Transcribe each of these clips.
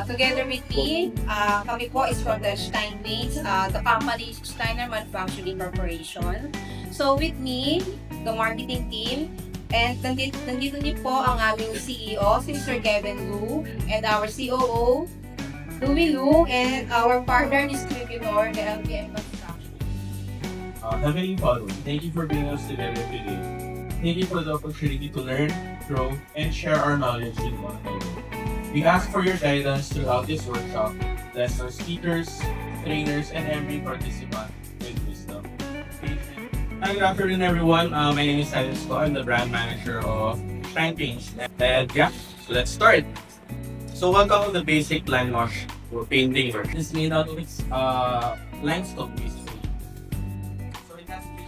Together with me, kami po is from the Steine Paints, the company Steine Manufacturing Corporation. So with me, the marketing team, and nandito niyo po ang aming CEO, si Mr. Kevin Lu, and our COO, Louie Lu, and our partner distributor, the LPM Construction. Heavenly Father, thank you for bringing us together today. Thank you for the opportunity to learn, grow, and share our knowledge with one another. We ask for your guidance throughout this workshop. Bless our speakers, trainers, and every participant with wisdom. Hi, good afternoon, everyone. My name is Steine. I'm the brand manager of Steine Paints. And yeah, so let's start. So welcome to the Basic Limewash Painting Workshop. This is made out of limestone, basically.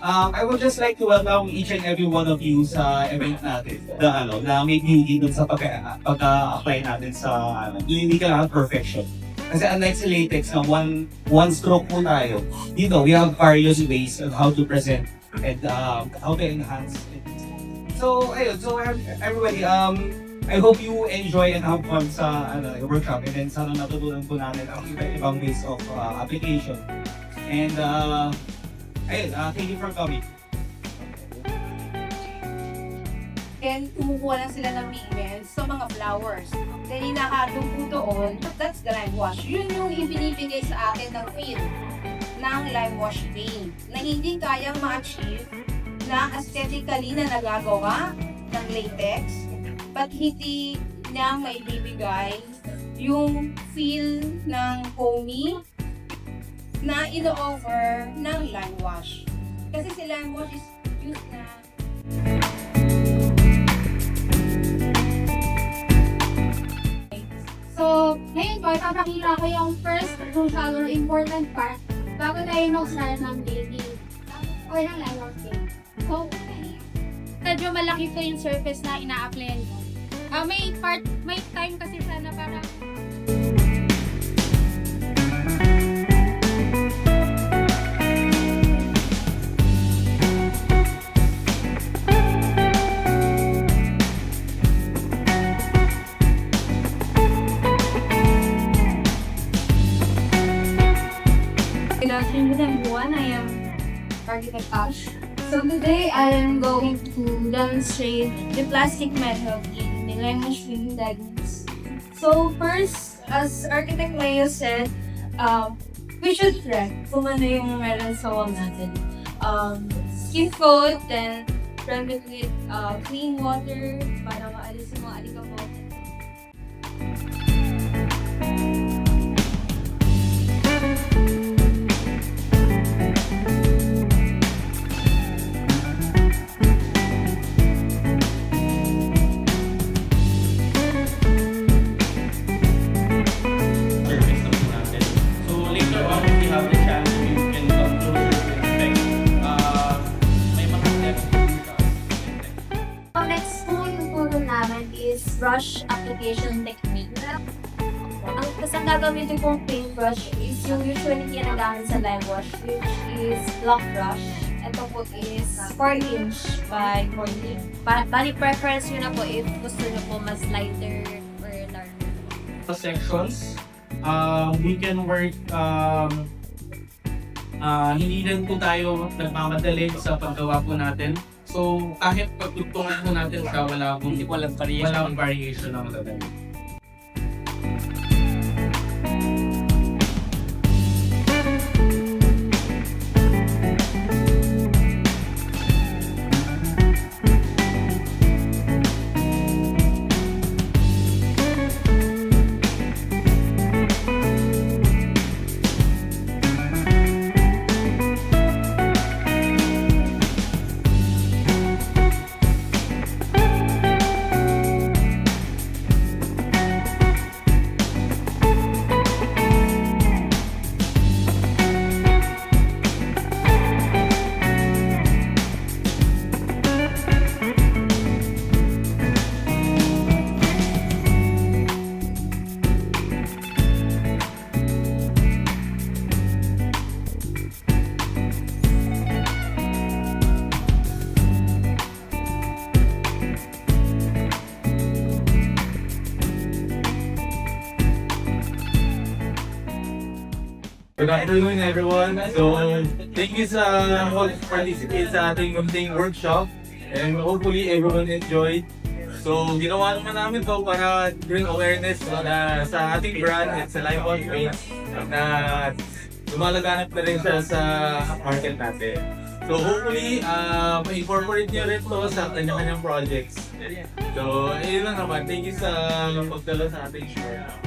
I would just like to welcome each and every one of you sa event natin. Na may beauty dun sa pag-apply natin sa hindi kailangan perfection. Kasi unlike sa latex na one stroke po tayo, we have various ways of how to present and how to enhance it. So, ayun. So, everybody, I hope you enjoy and have fun sa workshop, and then sana natutunan po natin ang iba-ibang ways of application. And ayun, thank you for coming. And kumukuha lang sila ng pigments sa mga flowers. Then inahadong po doon, that's the lime wash. Yun yung ibinibigay sa atin ng feel ng lime wash paint na hindi kayang ma-achieve na aesthetically na nagagawa ng latex, but hindi niya may bibigay yung feel ng foamy na ino-offer ng lime wash. Kasi si lime wash is used na so, ngayon po, ipapakita ko yung first crucial or important part bago tayo mag-start ng baking or ng lime wash paint. So, medyo malaki po yung surface na ina-applyan ko. May time kasi sana para Good afternoon everyone, I am Architect Ash. So today I am going to Demonstrate the plastic method in the Limewash painting techniques. So first, as Architect Leo said, we should check kung ano yung meron sa wall natin. Skin coat, then run it with clean water para maalis yung mga alikabok. brush application technique. Ang kasang gagamitin kong paintbrush is yung usually ginagamit sa Limewash, which is block brush. Ito po is 4" by 40. Bali preference nyo na po if gusto nyo po mas lighter or darker. Sections, we can work, hindi rin po tayo nagmamadali sa paggawa po natin. So, kahit pagtugtungan po natin siya, walang variation na magagawin. Good afternoon, everyone. So, thank you sa participate sa ating painting workshop. And hopefully, everyone enjoyed. So, ginawa naman namin to para bring awareness sa ating brand at sa Limewash Paints na lumalaganap na rin siya sa market natin. So, hopefully, ma-incorporate nyo rin to sa kanya-kanyang projects. So, ayun lang naman. Thank you sa pagdala sa ating show.